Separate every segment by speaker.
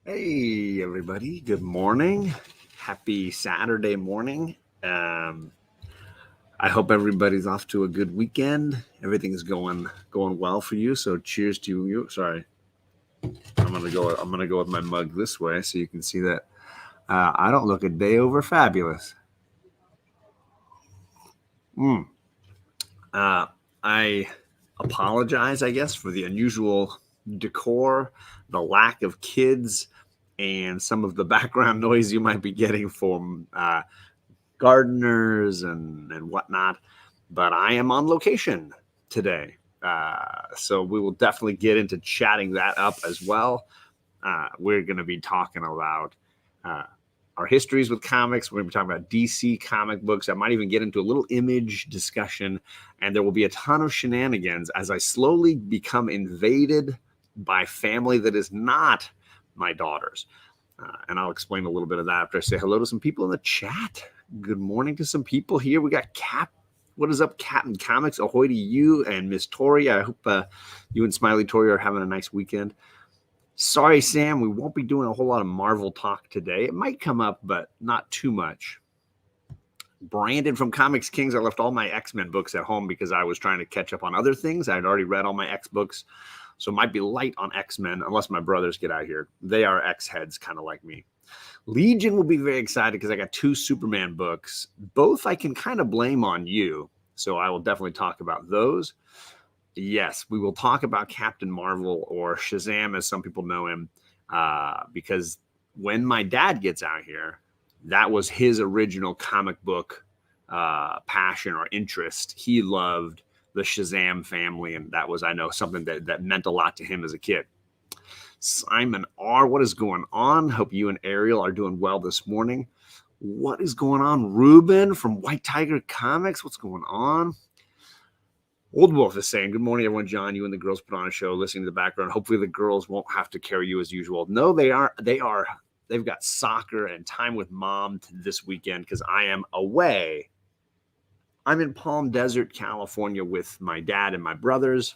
Speaker 1: Hey, everybody. Good morning. Happy Saturday morning. I hope everybody's off to a good weekend. Everything's going well for you. So cheers to you. Sorry. I'm gonna go with my mug this way so you can see that I don't look a day over fabulous. Mm. Uh, I apologize, I guess, for the unusual decor, the lack of kids, and some of the background noise you might be getting from gardeners and whatnot. But I am on location today. So we will definitely get into chatting that up as well. We're going to be talking about uh, our histories with comics. We're going to be talking about DC comic books. I might even get into a little image discussion, and there will be a ton of shenanigans as I slowly become invaded by family that is not my daughter's. And I'll explain a little bit of that after I say hello to some people in the chat. Good morning to some people here. We got Cap. What is up, Captain Comics? Ahoy to you and Miss Tori. I hope you and Smiley Tori are having a nice weekend. Sorry, Sam, we won't be doing a whole lot of Marvel talk today. It might come up, but not too much. Brandon from Comics Kings. I left all my X-Men books at home because I was trying to catch up on other things. I'd already read all my X books, so it might be light on X-Men unless my brothers get out here. They are X-heads, kind of like me. Legion will be very excited because I got 2 Superman books. Both I can kind of blame on you, so I will definitely talk about those. Yes, we will talk about Captain Marvel, or Shazam as some people know him, because when my dad gets out here, that was his original comic book passion or interest. He loved the Shazam family, and that was, I know, something that meant a lot to him as a kid. Simon R., what is going on? Hope you and Ariel are doing well this morning. What is going on? Ruben from White Tiger Comics, what's going on? Old Wolf is saying, good morning, everyone. John, you and the girls put on a show, listening to the background. Hopefully the girls won't have to carry you as usual. No, they are. They've got soccer and time with mom this weekend because I am away. I'm in Palm Desert, California with my dad and my brothers,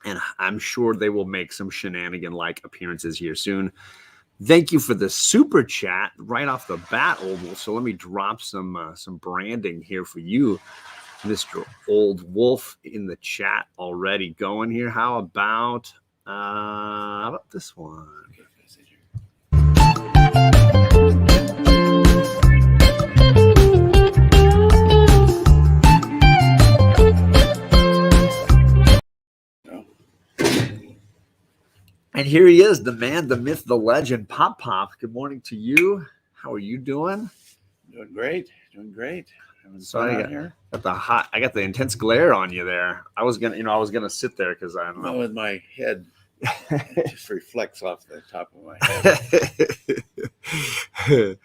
Speaker 1: and I'm sure they will make some shenanigan-like appearances here soon. Thank you for the super chat right off the bat, Old Wolf. So let me drop some branding here for you. Mr. Old Wolf in the chat already going here. How about this one? And here he is, the man, the myth, the legend, Pop Pop. Good morning to you. How are you doing?
Speaker 2: Doing great.
Speaker 1: So I got the intense glare on you there. I was gonna sit there because I don't know.
Speaker 2: With my head, it just reflects off the top of my
Speaker 1: head.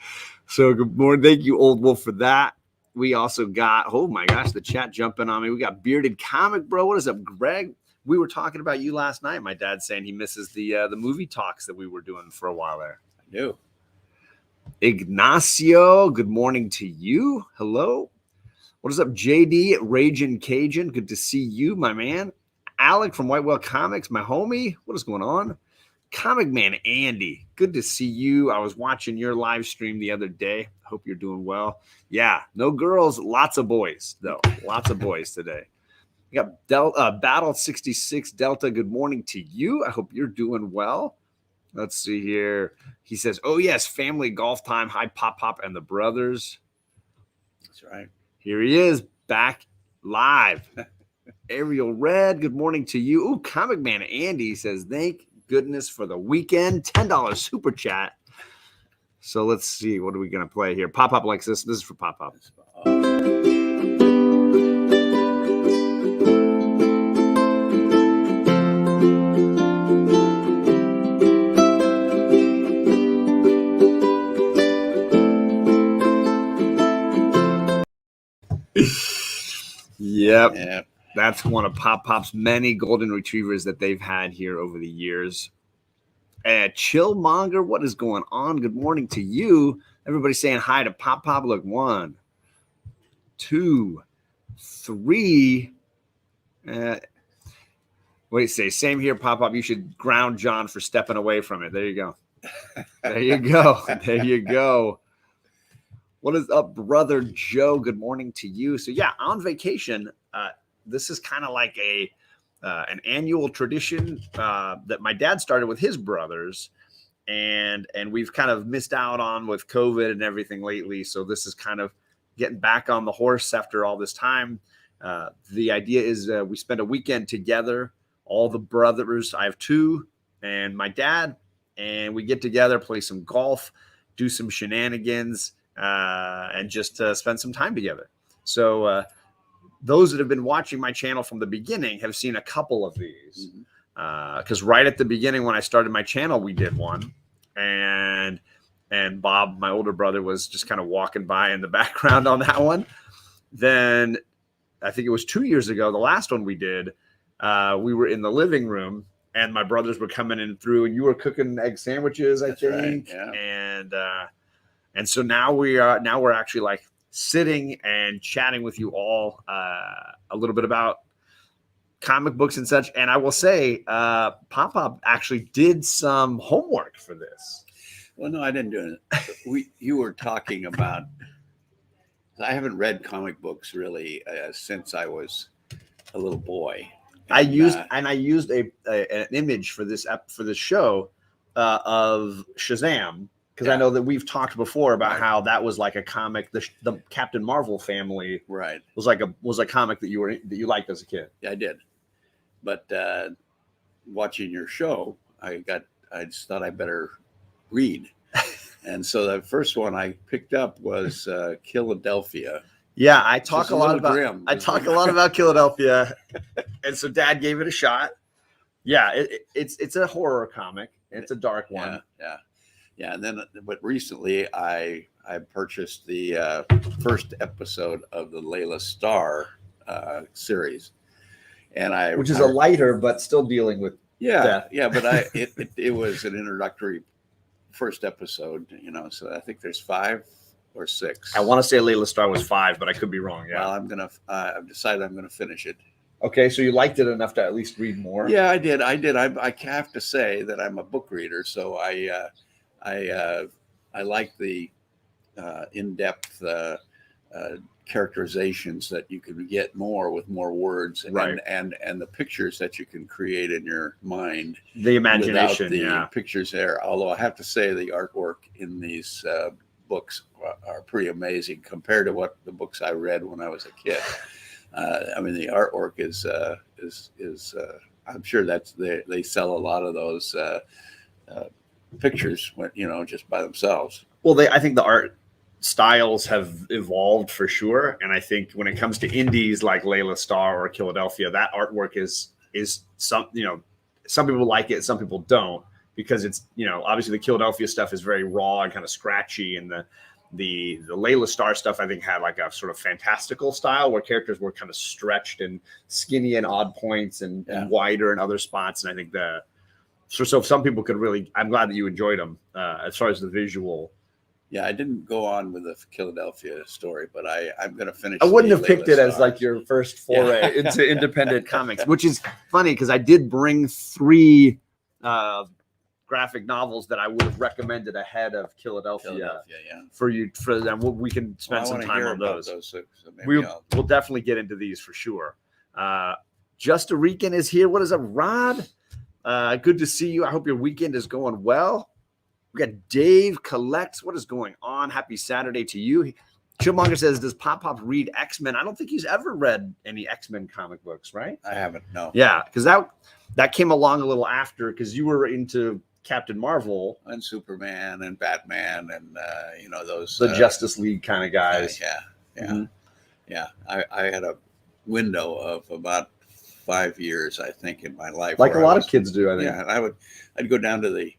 Speaker 1: So good morning. Thank you, Old Wolf, for that. We also got, oh my gosh, the chat jumping on me. We got Bearded Comic Bro. What is up, Greg? We were talking about you last night. My dad's saying he misses the movie talks that we were doing for a while there.
Speaker 2: I do.
Speaker 1: Ignacio, good morning to you. Hello. What is up, JD, Ragin' Cajun? Good to see you, my man. Alec from White Whale Comics, my homie. What is going on? Comic Man Andy, good to see you. I was watching your live stream the other day. Hope you're doing well. Yeah, no girls, lots of boys, though. Lots of boys today. We got Battle 66 Delta. Good morning to you. I hope you're doing well. Let's see here. He says, oh, yes, family golf time. Hi, Pop Pop and the brothers.
Speaker 2: That's right.
Speaker 1: Here he is, back live. Ariel Red, good morning to you. Ooh, Comic Man Andy says, thank goodness for the weekend. $10 super chat. So let's see. What are we going to play here? Pop Pop likes this. This is for Pop Pop. Yep. That's one of Pop Pop's many golden retrievers that they've had here over the years. Chillmonger, what is going on? Good morning to you. Everybody saying hi to Pop Pop. Look, 1, 2, 3. What do you say? Same here, Pop Pop. You should ground John for stepping away from it. There you go. There you go. There you go. What is up, brother Joe? Good morning to you. So yeah, on vacation, this is kind of like an annual tradition that my dad started with his brothers, and we've kind of missed out on with COVID and everything lately. So this is kind of getting back on the horse after all this time. The idea is we spend a weekend together, all the brothers. I have two, and my dad, and we get together, play some golf, do some shenanigans, and just spend some time together. So those that have been watching my channel from the beginning have seen a couple of these. Because right at the beginning when I started my channel, we did one. And Bob, my older brother, was just kind of walking by in the background on that one. Then I think it was 2 years ago, the last one we did, we were in the living room and my brothers were coming in through and you were cooking egg sandwiches, I think. Right, yeah. And so now we're actually like sitting and chatting with you all a little bit about comic books and such. And I will say, Pop actually did some homework for this.
Speaker 2: Well, no, I didn't do it. You were talking about. I haven't read comic books really since I was a little boy.
Speaker 1: And, I used an image for this show of Shazam. Because I know that we've talked before about how that was like a comic, the Captain Marvel family,
Speaker 2: right,
Speaker 1: was a comic that you liked as a kid.
Speaker 2: Yeah, I did. But watching your show, I just thought I better read, and so the first one I picked up was Philadelphia.
Speaker 1: Yeah, I talk a lot about Philadelphia, and so Dad gave it a shot. Yeah, it's a horror comic. It's a dark one.
Speaker 2: Yeah, and then, but recently I purchased the first episode of the Layla Starr series, and
Speaker 1: which is a lighter but still dealing with death.
Speaker 2: Yeah, but it was an introductory first episode, so I think there's 5 or 6.
Speaker 1: I want to say Layla Starr was 5, but I could be wrong. Yeah,
Speaker 2: well, I've decided I'm gonna finish it.
Speaker 1: Okay, so you liked it enough to at least read more?
Speaker 2: Yeah, I did. I have to say that I'm a book reader, so I like the in-depth characterizations that you can get more with more words, and the pictures that you can create in your mind.
Speaker 1: The imagination,
Speaker 2: the pictures there. Although I have to say the artwork in these books are pretty amazing compared to what the books I read when I was a kid. I mean, the artwork is I'm sure they sell a lot of those pictures, just by themselves.
Speaker 1: Well, I think the art styles have evolved for sure, and I think when it comes to indies like Layla Starr or Philadelphia, that artwork is some people like it, some people don't, because it's obviously the Philadelphia stuff is very raw and kind of scratchy, and the Layla Starr stuff I think had like a sort of fantastical style where characters were kind of stretched and skinny in odd points and wider in other spots, and I think so some people could really. I'm glad that you enjoyed them as far as the visual.
Speaker 2: Yeah, I didn't go on with the Philadelphia story, but I'm going to finish.
Speaker 1: I wouldn't have picked it as like your first foray into independent comics, which is funny because I did bring 3 graphic novels that I would have recommended ahead of Philadelphia for you. For them, we can spend some time on those.
Speaker 2: So
Speaker 1: we'll definitely get into these for sure. Just Rican is here. What is up, Rod? Good to see you. I hope your weekend is going well. We got Dave Collects. What is going on? Happy Saturday to you. Chillmonger says, does Pop read X-Men? I don't think he's ever read any X-Men comic books, right?
Speaker 2: I haven't, no.
Speaker 1: Yeah, because that came along a little after, because you were into Captain Marvel.
Speaker 2: And Superman and Batman and, those.
Speaker 1: The Justice League kind of guys.
Speaker 2: Yeah. I had a window of about 5 years, I think, in my life.
Speaker 1: Like a lot of kids do, I think.
Speaker 2: Yeah, and I'd go down to the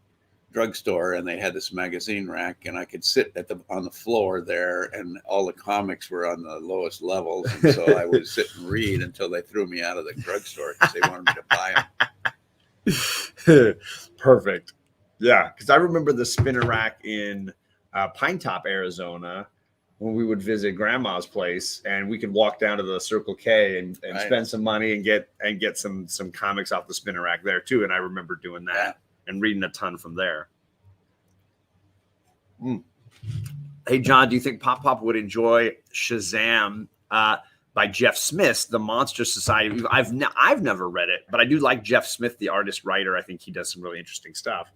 Speaker 2: drugstore and they had this magazine rack, and I could sit on the floor there, and all the comics were on the lowest levels, and so I would sit and read until they threw me out of the drugstore because they wanted me to buy them.
Speaker 1: Perfect. Yeah, because I remember the spinner rack in Pine Top, Arizona, when we would visit Grandma's place, and we could walk down to the Circle K and spend some money and get some comics off the spinner rack there too. And I remember doing that and reading a ton from there. Hey, John, do you think Pop would enjoy Shazam by Jeff Smith, The Monster Society? I've never read it, but I do like Jeff Smith, the artist writer. I think he does some really interesting stuff.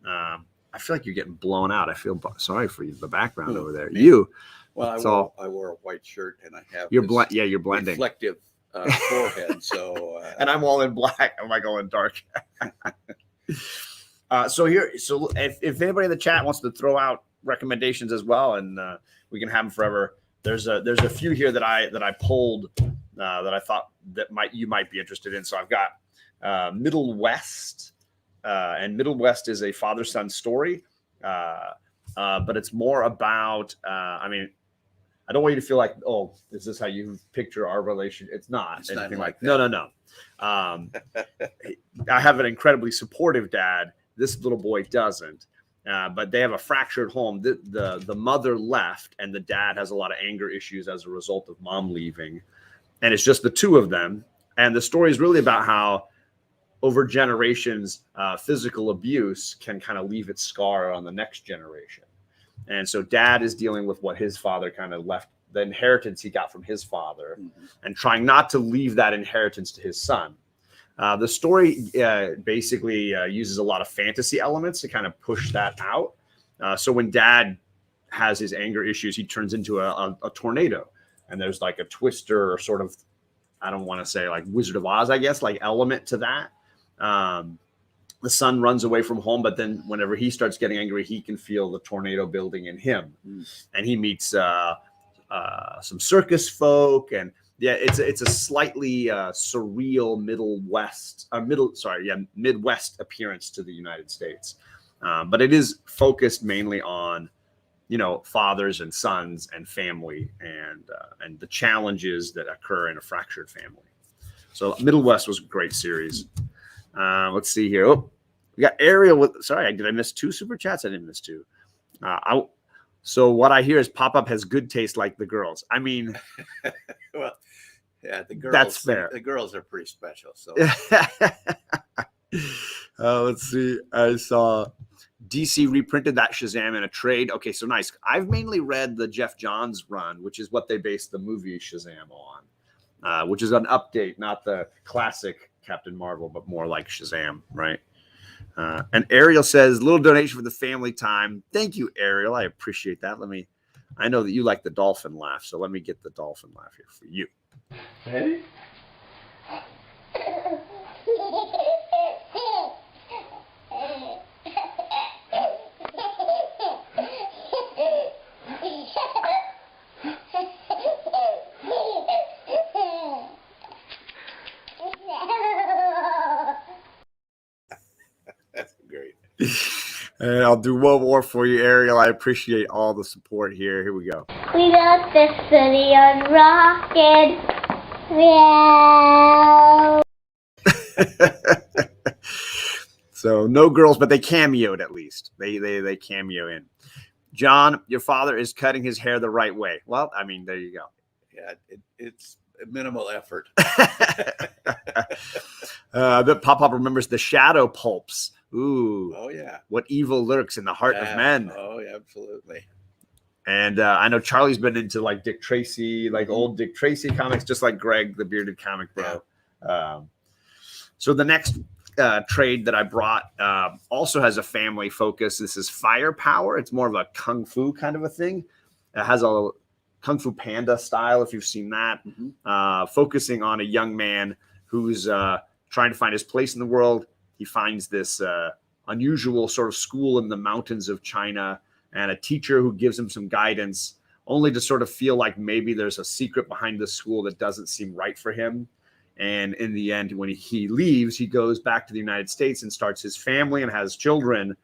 Speaker 1: I feel like you're getting blown out. I feel sorry for you, the background over there. You.
Speaker 2: Well, I wore a white shirt and I have
Speaker 1: you're blending.
Speaker 2: Reflective forehead. So
Speaker 1: and I'm all in black. I'm like all in dark. So if anybody in the chat wants to throw out recommendations as well, and we can have them forever. There's a few here that I pulled that I thought that you might be interested in. So I've got Middle West, and Middle West is a father-son story, but it's more about. I mean, I don't want you to feel like, oh, is this how you picture our relation? It's not.
Speaker 2: It's anything
Speaker 1: like
Speaker 2: that.
Speaker 1: No. I have an incredibly supportive dad. This little boy doesn't. But they have a fractured home. The mother left, and the dad has a lot of anger issues as a result of mom leaving. And it's just the two of them. And the story is really about how over generations, physical abuse can kind of leave its scar on the next generation. And so dad is dealing with what his father kind of left, the inheritance he got from his father, and trying not to leave that inheritance to his son. The story basically uses a lot of fantasy elements to kind of push that out. So when dad has his anger issues, he turns into a tornado. And there's like a twister or sort of, I don't want to say like Wizard of Oz, I guess, like element to that. The son runs away from home, but then whenever he starts getting angry, he can feel the tornado building in him. And he meets some circus folk, and it's a slightly surreal Midwest appearance to the United States. But it is focused mainly on, fathers and sons and family and the challenges that occur in a fractured family. So Middle West was a great series. Let's see here. Oh, we got Ariel sorry, did I miss 2 super chats? I didn't miss 2. So what I hear is Pop has good taste like the girls. I mean,
Speaker 2: well, yeah, the girls.
Speaker 1: That's fair.
Speaker 2: The girls are pretty special. So
Speaker 1: let's see. I saw DC reprinted that Shazam in a trade. Okay, so nice. I've mainly read the Jeff Johns run, which is what they based the movie Shazam on, which is an update, not the classic Captain Marvel, but more like Shazam, right? And Ariel says, little donation for the family time. Thank you, Ariel. I appreciate that. I know that you like the dolphin laugh, so let me get the dolphin laugh here for you.
Speaker 3: Ready?
Speaker 2: that's great.
Speaker 1: And I'll do one more for you, Ariel. I appreciate all the support here. Here we go.
Speaker 3: We got this city on rockin'. Meow.
Speaker 1: So no girls, but they cameoed at least. They cameo in. John, your father is cutting his hair the right way. Well, I mean, there you go.
Speaker 2: Yeah, it's minimal effort.
Speaker 1: But Pop remembers the shadow pulps. Ooh.
Speaker 2: Oh, yeah.
Speaker 1: What evil lurks in the heart of men.
Speaker 2: Oh, yeah, absolutely.
Speaker 1: And I know Charlie's been into like Dick Tracy, like old Dick Tracy comics, just like Greg, the bearded comic bro. Yeah. So the next trade that I brought also has a family focus. This is Firepower. It's more of a kung fu kind of a thing. It has a Kung Fu Panda style, if you've seen that, focusing on a young man who's trying to find his place in the world. He finds this unusual sort of school in the mountains of China and a teacher who gives him some guidance, only to sort of feel like maybe there's a secret behind the school that doesn't seem right for him. And in the end, when he leaves, he goes back to the United States and starts his family and has children.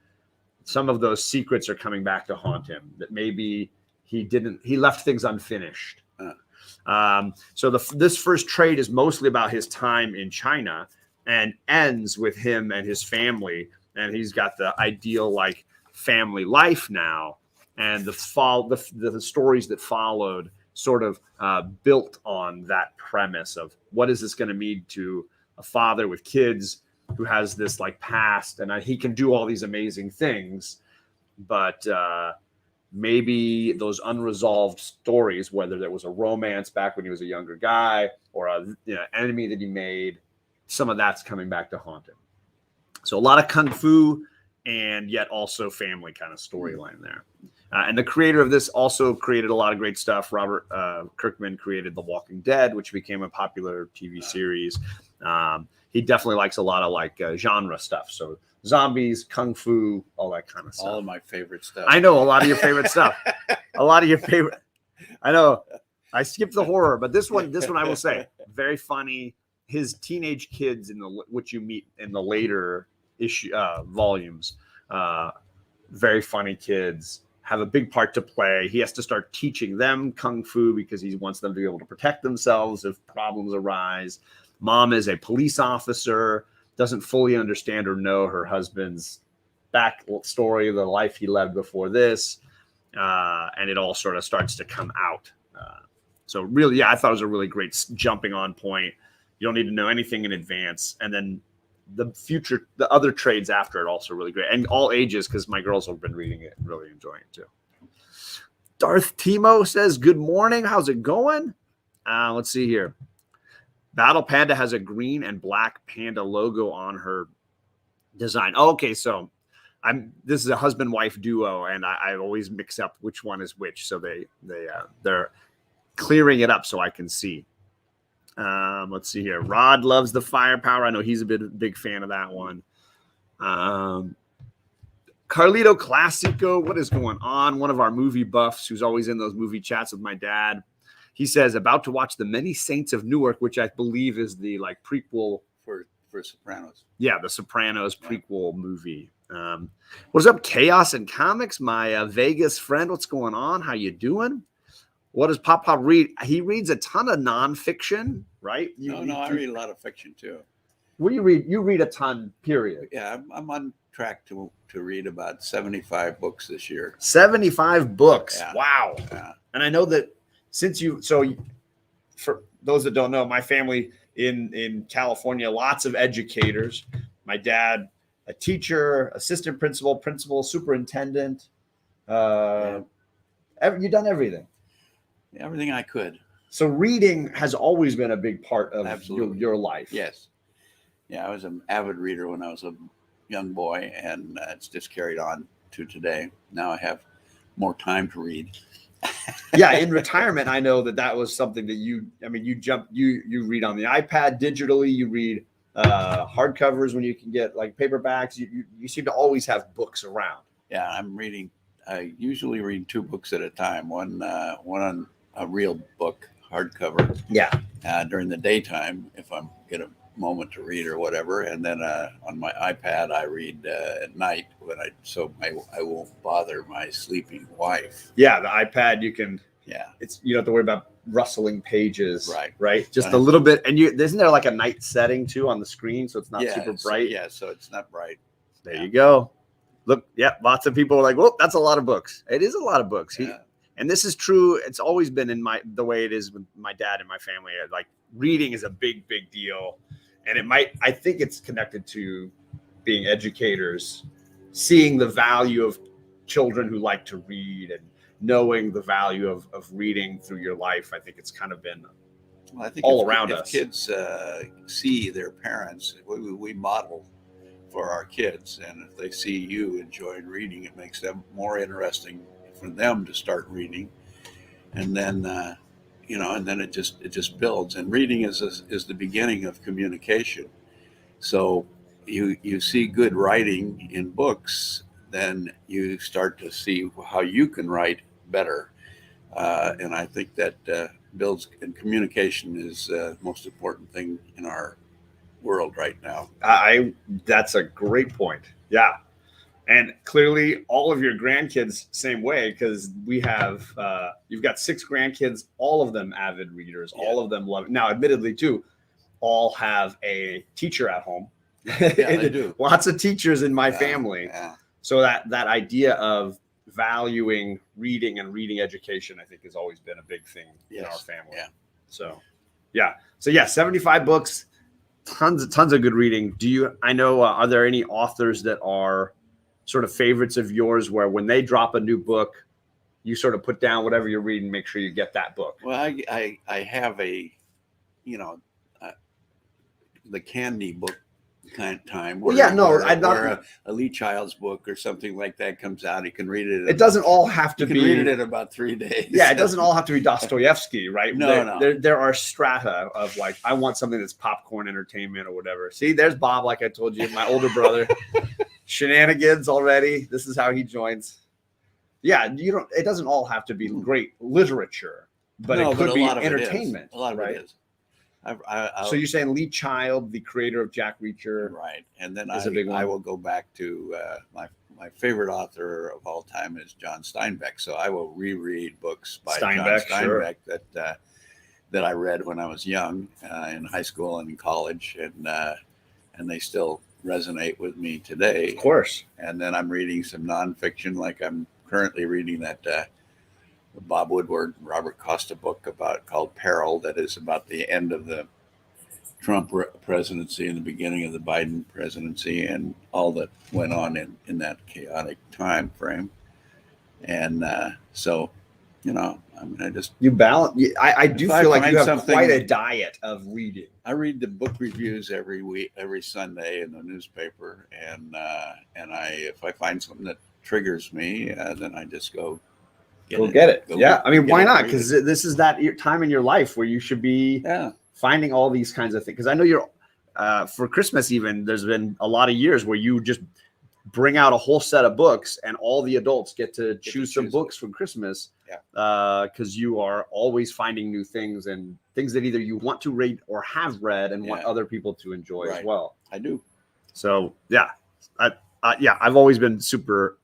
Speaker 1: Some of those secrets are coming back to haunt him, that maybe he left things unfinished. So this first trade is mostly about his time in China and ends with him and his family. And he's got the ideal like family life now. And the stories that followed sort of built on that premise of what is this going to mean to a father with kids who has this like past, and he can do all these amazing things, but maybe those unresolved stories, whether there was a romance back when he was a younger guy or a enemy that he made, some of that's coming back to haunt him. So a lot of kung fu and yet also family kind of storyline there. And the creator of this also created a lot of great stuff. Robert Kirkman created The Walking Dead, which became a popular TV series. He definitely likes a lot of like genre stuff. So zombies, kung fu, all that kind of stuff.
Speaker 2: All of my favorite stuff.
Speaker 1: I know a lot of your favorite stuff. A lot of your favorite. I know. I skipped the horror, but this one I will say, very funny. His teenage kids which you meet in the later volumes, very funny kids, have a big part to play. He has to start teaching them kung fu because he wants them to be able to protect themselves if problems arise. Mom is a police officer, doesn't fully understand or know her husband's back story, the life he led before this, and it all sort of starts to come out. So really, I thought it was a really great jumping on point. You don't need to know anything in advance, and then the other trades after it also really great, and all ages, because my girls have been reading it and really enjoying it too. Darth Timo says, good morning, how's it going? Let's see here. Battle Panda has a green and black panda logo on her design. Okay, so this is a husband-wife duo, and I always mix up which one is which, so they're clearing it up so I can see. Let's see here. Rod loves the firepower. I know he's a big fan of that one. Carlito Classico, what is going on? One of our movie buffs who's always in those movie chats with my dad. He says, about to watch The Many Saints of Newark, which I believe is the like prequel
Speaker 2: for Sopranos.
Speaker 1: Yeah, the Sopranos prequel movie. What's up, Chaos and Comics? My Vegas friend, what's going on? How you doing? What does Pop read? He reads a ton of nonfiction, right?
Speaker 2: I read a lot of fiction too.
Speaker 1: What do you read? You read a ton, period.
Speaker 2: Yeah, I'm on track to read about 75 books this year.
Speaker 1: 75 books.
Speaker 2: Yeah.
Speaker 1: Wow.
Speaker 2: Yeah.
Speaker 1: And I know that for those that don't know, my family in California, lots of educators. My dad, a teacher, assistant principal, superintendent. You've done everything.
Speaker 2: Everything I could.
Speaker 1: So reading has always been a big part of your life.
Speaker 2: Yes. Yeah, I was an avid reader when I was a young boy, and it's just carried on to today. Now I have more time to read.
Speaker 1: Yeah, in retirement, I know that was something that you read on the iPad digitally, you read hardcovers when you can get like paperbacks. You seem to always have books around.
Speaker 2: Yeah, I usually read 2 books at a time. One on a real book, hardcover.
Speaker 1: Yeah.
Speaker 2: During the daytime, if I get a moment to read or whatever, and then on my iPad I read at night I won't bother my sleeping wife.
Speaker 1: Yeah, the iPad you can.
Speaker 2: Yeah.
Speaker 1: You don't have to worry about rustling pages.
Speaker 2: Right.
Speaker 1: Just a little bit, and isn't there like a night setting too on the screen, so it's not super bright?
Speaker 2: So it's not bright.
Speaker 1: There you go. Look, lots of people are like, well, that's a lot of books. It is a lot of books.
Speaker 2: Yeah.
Speaker 1: And this is true. It's always been the way it is with my dad and my family. Like reading is a big, big deal. And I think it's connected to being educators, seeing the value of children who like to read and knowing the value of reading through your life. I think it's kind of been all around us.
Speaker 2: If kids see their parents, we model for our kids. And if they see you enjoying reading, it makes them more interesting for them to start reading. And then, and then it just builds. And reading is the beginning of communication. So you see good writing in books, then you start to see how you can write better. And I think that builds, and communication is the most important thing in our world right now.
Speaker 1: That's a great point. Yeah. And clearly all of your grandkids same way, because we have you've got 6 grandkids, all of them avid readers, all of them love it. Now admittedly too, all have a teacher at home.
Speaker 2: Yeah, they do.
Speaker 1: Lots of teachers in my family.
Speaker 2: Yeah.
Speaker 1: So that idea of valuing reading and reading education, I think, has always been a big thing in our family.
Speaker 2: Yeah.
Speaker 1: So 75 books, tons of good reading. Are there any authors that are sort of favorites of yours where when they drop a new book, you sort of put down whatever you're reading, make sure you get that book.
Speaker 2: Well, I have a, you know, the candy book kind of time.
Speaker 1: Well, yeah, no,
Speaker 2: where,
Speaker 1: I'm not.
Speaker 2: where a Lee Child's book or something like that comes out, you can read it.
Speaker 1: It doesn't all have to
Speaker 2: you
Speaker 1: be.
Speaker 2: can read it in about 3 days.
Speaker 1: Yeah, it doesn't all have to be Dostoevsky, right?
Speaker 2: No.
Speaker 1: There are strata of like, I want something that's popcorn entertainment or whatever. See, there's Bob, like I told you, my older brother. Shenanigans already. This is how he joins. Yeah, it doesn't all have to be great literature, but it could be entertainment.
Speaker 2: A lot of it is.
Speaker 1: So you're saying Lee Child, the creator of Jack Reacher,
Speaker 2: right? And then
Speaker 1: I
Speaker 2: will go back to my favorite author of all time is John Steinbeck. So I will reread books by John Steinbeck that I read when I was young in high school and in college, and they still resonate with me today.
Speaker 1: Of course.
Speaker 2: And then I'm reading some nonfiction, like I'm currently reading that Bob Woodward, Robert Costa book called Peril, that is about the end of the Trump presidency and the beginning of the Biden presidency and all that went on in that chaotic time frame. And so, you know, I mean, I just
Speaker 1: you balance. I do feel like you have quite a diet of reading.
Speaker 2: I read the book reviews every week, every Sunday in the newspaper, and if I find something that triggers me, then I just go get it.
Speaker 1: I mean, why not? Because this is that time in your life where you should be finding all these kinds of things. Because I know you're for Christmas even. There's been a lot of years where you just bring out a whole set of books, and all the adults get to choose some books from Christmas. Because you are always finding new things and things that either you want to read or have read and want other people to enjoy as well.
Speaker 2: I do.
Speaker 1: So I've always been super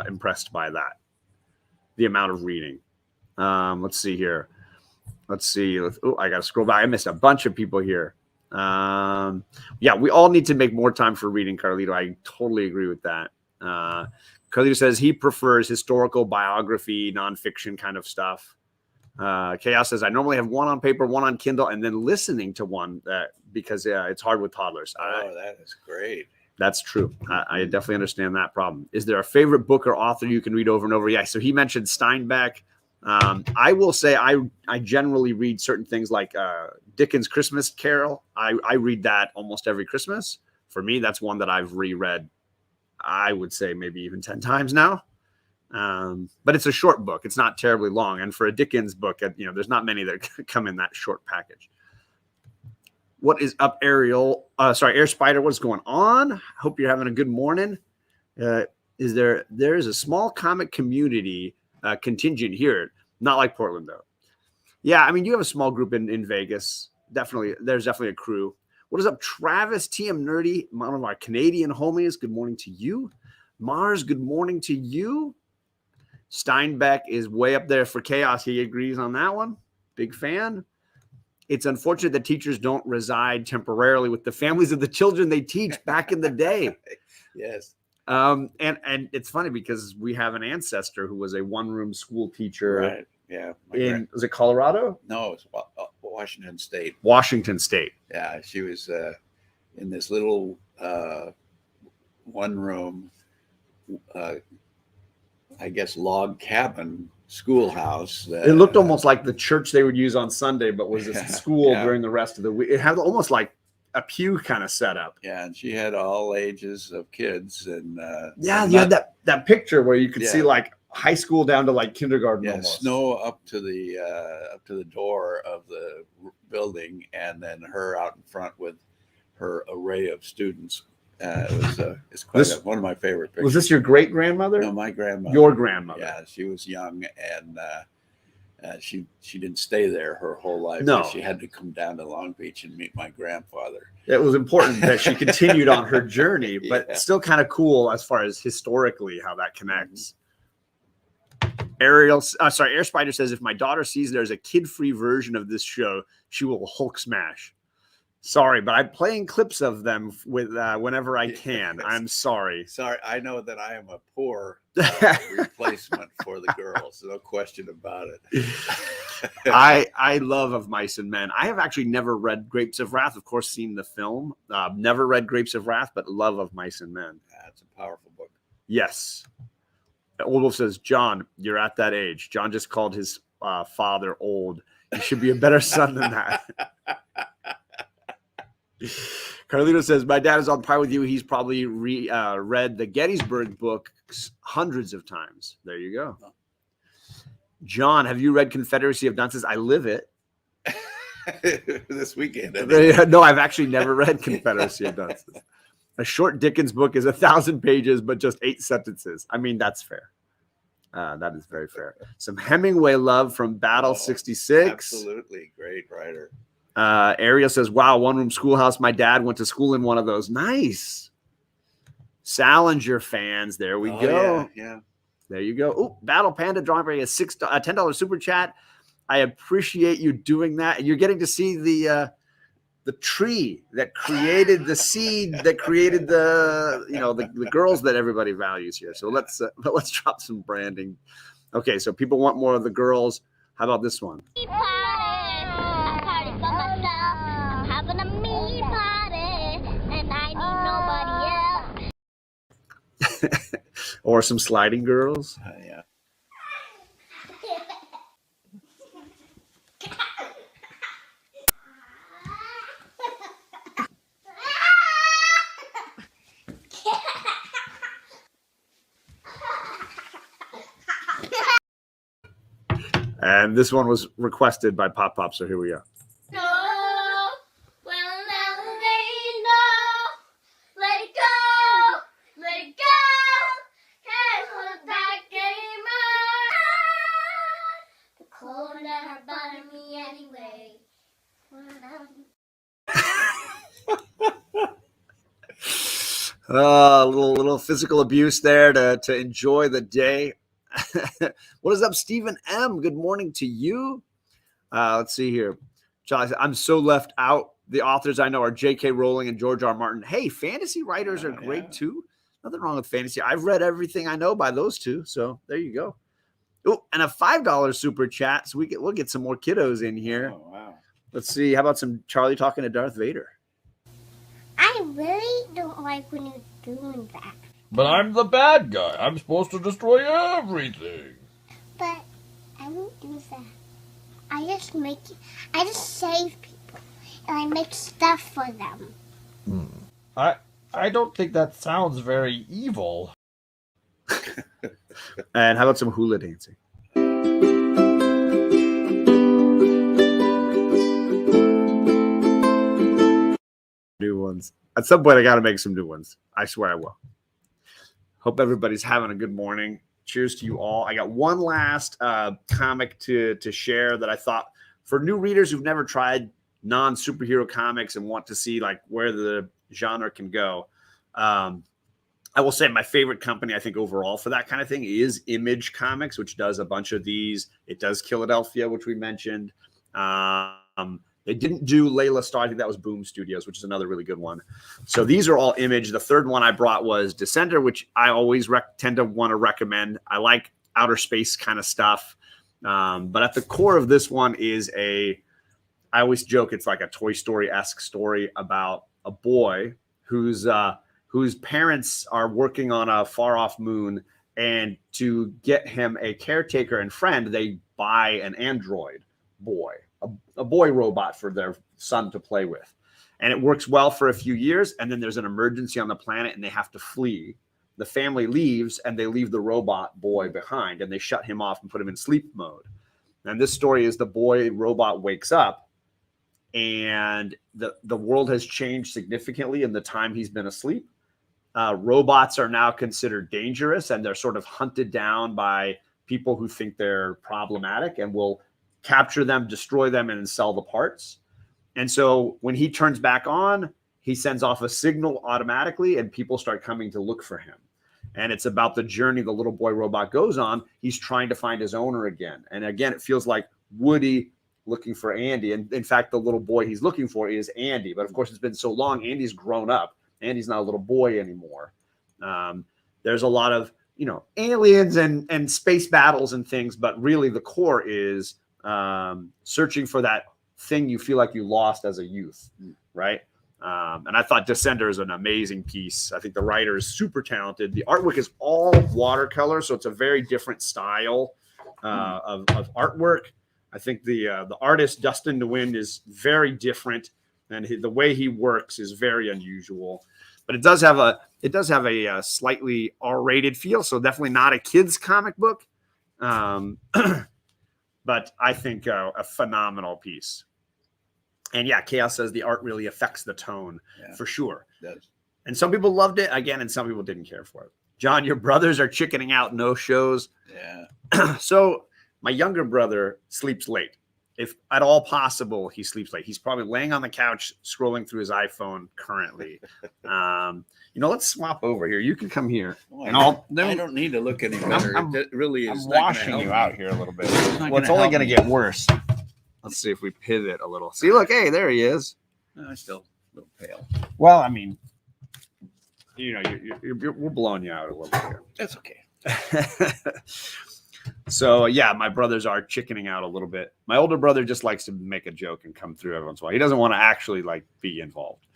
Speaker 1: impressed by that. The amount of reading. Let's see here. Oh, I got to scroll back. I missed a bunch of people here. We all need to make more time for reading, Carlito. I totally agree with that. Carlito says he prefers historical biography, nonfiction kind of stuff. Chaos says, I normally have one on paper, one on Kindle, and then listening to one because it's hard with toddlers.
Speaker 2: That is great.
Speaker 1: That's true. I definitely understand that problem. Is there a favorite book or author you can read over and over? Yeah. So he mentioned Steinbeck. I will say I generally read certain things like Dickens' Christmas Carol. I read that almost every Christmas. For me, that's one that I've reread, I would say maybe even 10 times now. But it's a short book. It's not terribly long. And for a Dickens book, there's not many that come in that short package. What is up, Ariel? Air Spider, what's going on? Hope you're having a good morning. There is a small comic community contingent here, not like Portland, though. Yeah, I mean, you have a small group in Vegas. Definitely, there's definitely a crew. What is up, Travis, TM Nerdy, one of our Canadian homies? Good morning to you. Mars, good morning to you. Steinbeck is way up there for Chaos. He agrees on that one. Big fan. It's unfortunate that teachers don't reside temporarily with the families of the children they teach back in the day.
Speaker 2: Yes.
Speaker 1: And it's funny because we have an ancestor who was a one-room school teacher.
Speaker 2: Right. Yeah.
Speaker 1: Was it Colorado?
Speaker 2: No, it's Washington State.
Speaker 1: Washington State.
Speaker 2: Yeah, she was in this little one-room, I guess, log cabin schoolhouse.
Speaker 1: It looked almost like the church they would use on Sunday, but was a school during the rest of the week. It had almost like a pew kind of setup.
Speaker 2: Yeah, and she had all ages of kids, and
Speaker 1: you had that picture where you could see like high school down to like kindergarten.
Speaker 2: Yeah,
Speaker 1: almost.
Speaker 2: Snow up to the door of the building, and then her out in front with her array of students. It's one of my favorite pictures.
Speaker 1: Was this your great grandmother?
Speaker 2: No, my grandmother.
Speaker 1: Your grandmother.
Speaker 2: Yeah, she was young, and she didn't stay there her whole life.
Speaker 1: No,
Speaker 2: she had to come down to Long Beach and meet my grandfather.
Speaker 1: It was important that she continued on her journey, but still kind of cool as far as historically how that connects. Air Spider says, if my daughter sees there's a kid-free version of this show, she will Hulk smash. Sorry, but I'm playing clips of them with whenever I can. Yes. I'm sorry.
Speaker 2: Sorry, I know that I am a poor replacement for the girls. No question about it.
Speaker 1: I love Of Mice and Men. I have actually never read Grapes of Wrath. Of course, seen the film. Never read Grapes of Wrath, but love Of Mice and Men.
Speaker 2: That's a powerful book.
Speaker 1: Yes. Old Wolf says, John, you're at that age. John just called his father old. You should be a better son than that. Carlito says, my dad is on par with you. He's probably read the Gettysburg books hundreds of times. There you go. John, have you read Confederacy of Dunces? I live it.
Speaker 2: This weekend.
Speaker 1: No, I've actually never read Confederacy of Dunces. A short Dickens book is 1,000 pages, but just 8 sentences. I mean, that's fair. That is very fair. Some Hemingway love from Battle 66.
Speaker 2: Absolutely. Great writer.
Speaker 1: Ariel says, wow, one-room schoolhouse. My dad went to school in one of those. Nice. Salinger fans. There we go.
Speaker 2: Yeah.
Speaker 1: There you go. Oh, Battle Panda drawing a $10 super chat. I appreciate you doing that. And you're getting to see the tree that created the seed that created the girls that everybody values here. So let's drop some branding. Okay, so people want more of the girls. How about this one?
Speaker 3: Party for myself. I'm having a me party, and I need nobody else.
Speaker 1: Or some sliding girls.
Speaker 2: Yeah.
Speaker 1: And this one was requested by Pop Pop, so here we go.
Speaker 3: No, well, now they know. Let it go, let it go. Can't hold back anymore. The cold never bothered me anyway.
Speaker 1: A little physical abuse there to enjoy the day. What is up, Stephen M? Good morning to you. Let's see here. Charlie, I'm so left out. The authors I know are J.K. Rowling and George R. Martin. Hey, fantasy writers are great too. Nothing wrong with fantasy. I've read everything I know by those two. So there you go. Oh, and a $5 super chat. So we'll get some more kiddos in here.
Speaker 2: Oh, wow.
Speaker 1: Let's see. How about some Charlie talking to Darth Vader?
Speaker 3: I really don't like when you're doing that.
Speaker 4: But I'm the bad guy. I'm supposed to destroy everything.
Speaker 3: But I don't do that. I just save people. And I make stuff for them.
Speaker 4: I don't think that sounds very evil.
Speaker 1: And how about some hula dancing? New ones. At some point, I got to make some new ones. I swear I will. Hope everybody's having a good morning. Cheers to you all. I got one last comic to share that I thought for new readers who've never tried non-superhero comics and want to see like where the genre can go. I will say my favorite company, I think overall for that kind of thing is Image Comics, which does a bunch of these. It does Philadelphia, which we mentioned. They didn't do Layla Starr. I think that was Boom Studios, which is another really good one. So these are all Image. The third one I brought was Descender, which I always tend to want to recommend. I like outer space kind of stuff. But at the core of this one is I always joke it's like a Toy Story-esque story about a boy whose parents are working on a far-off moon, and to get him a caretaker and friend, they buy an android boy, a boy robot for their son to play with. And it works well for a few years, and then there's an emergency on the planet, and they have to flee. The family leaves, and they leave the robot boy behind, and they shut him off and put him in sleep mode. And this story is the boy robot wakes up, and the world has changed significantly in the time he's been asleep. Robots are now considered dangerous, and they're sort of hunted down by people who think they're problematic and will capture them, destroy them, and sell the parts. And so when he turns back on, he sends off a signal automatically, and people start coming to look for him. And it's about the journey the little boy robot goes on. He's trying to find his owner again. And again, it feels like Woody looking for Andy. And in fact, the little boy he's looking for is Andy. But of course, it's been so long. Andy's grown up. Andy's not a little boy anymore. There's a lot of, aliens and space battles and things. But really, the core is searching for that thing you feel like you lost as a youth, right? And I thought Descender is an amazing piece. I think the writer is super talented. The artwork is all watercolor, so it's a very different style of artwork. I think the artist Dustin DeWind is very different, and the way he works is very unusual. But it does have a slightly R-rated feel, so definitely not a kid's comic book. But I think a phenomenal piece. And yeah, Chaos says the art really affects the tone for sure.
Speaker 2: It does.
Speaker 1: And some people loved it again, and some people didn't care for it. John, your brothers are chickening out, no shows.
Speaker 2: Yeah.
Speaker 1: So my younger brother sleeps late. If at all possible, he sleeps late. He's probably laying on the couch scrolling through his iPhone currently. Let's swap over here. You can come here.
Speaker 2: Well,
Speaker 1: And
Speaker 2: I don't need to look any better. It really is.
Speaker 1: I'm
Speaker 2: not gonna
Speaker 1: washing
Speaker 2: help
Speaker 1: you
Speaker 2: me.
Speaker 1: out here a little bit.
Speaker 2: not
Speaker 1: Well, it's
Speaker 2: gonna
Speaker 1: only
Speaker 2: help
Speaker 1: going to
Speaker 2: me.
Speaker 1: get worse. Let's see if we pivot a little. See, look, hey, there he is.
Speaker 2: No, I'm still a little pale.
Speaker 1: Well, I mean, we're blowing you out a little bit here.
Speaker 2: That's okay.
Speaker 1: So yeah, my brothers are chickening out a little bit. My older brother just likes to make a joke and come through every once in a while. He doesn't want to actually be involved.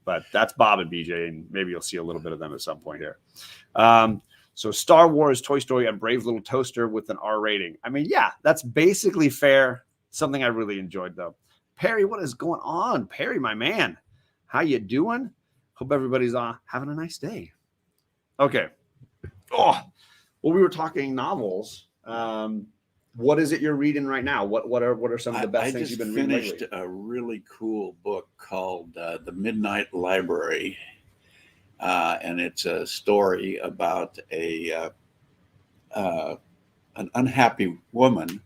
Speaker 1: But that's Bob and BJ, and maybe you'll see a little bit of them at some point here. So Star Wars, Toy Story, and Brave Little Toaster with an R rating. I mean, yeah, that's basically fair. Something I really enjoyed though. Perry, what is going on? Perry, my man, how you doing? Hope everybody's having a nice day. Okay. Oh, well, we were talking novels. What is it you're reading right now? What are some of the best things you've been reading lately?
Speaker 2: I just finished a really cool book called The Midnight Library, and it's a story about an unhappy woman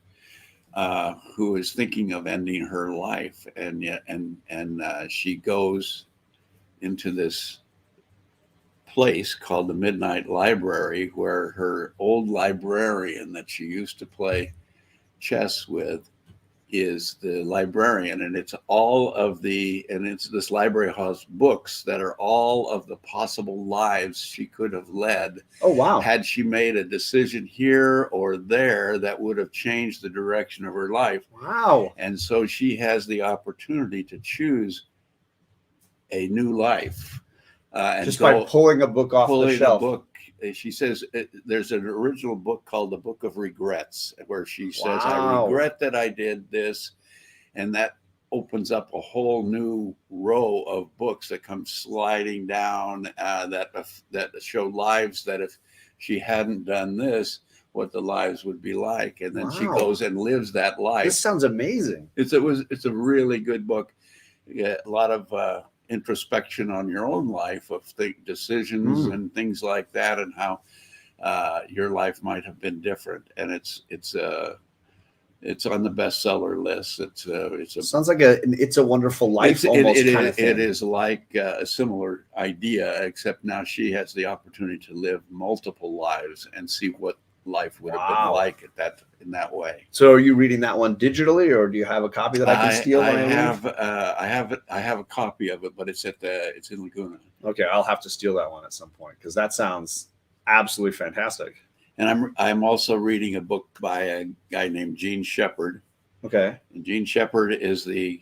Speaker 2: who is thinking of ending her life, and she goes into this place called the Midnight Library, where her old librarian that she used to play chess with is the librarian, and it's this library has books that are all of the possible lives she could have led.
Speaker 1: Oh wow.
Speaker 2: Had she made a decision here or there that would have changed the direction of her life.
Speaker 1: Wow.
Speaker 2: And so she has the opportunity to choose a new life. And
Speaker 1: just by pulling a book off the shelf.
Speaker 2: Book, she says there's an original book called The Book of Regrets, where she says,
Speaker 1: Wow.
Speaker 2: I regret that I did this. And that opens up a whole new row of books that come sliding down that show lives that if she hadn't done this, what the lives would be like. And then she goes and lives that life.
Speaker 1: This sounds amazing.
Speaker 2: It's a really good book. Yeah, a lot of introspection on your own life of decisions and things like that, and how your life might have been different. And it's on the bestseller list.
Speaker 1: Sounds like It's a Wonderful Life kind of thing.
Speaker 2: It is like a similar idea, except now she has the opportunity to live multiple lives and see what life would have been like in that way.
Speaker 1: So are you reading that one digitally, or do you have a copy that I can steal?
Speaker 2: I have a copy of it, but it's in Laguna.
Speaker 1: Okay, I'll have to steal that one at some point, because that sounds absolutely fantastic.
Speaker 2: And I'm also reading a book by a guy named Gene Shepard.
Speaker 1: Okay.
Speaker 2: And Gene Shepard is the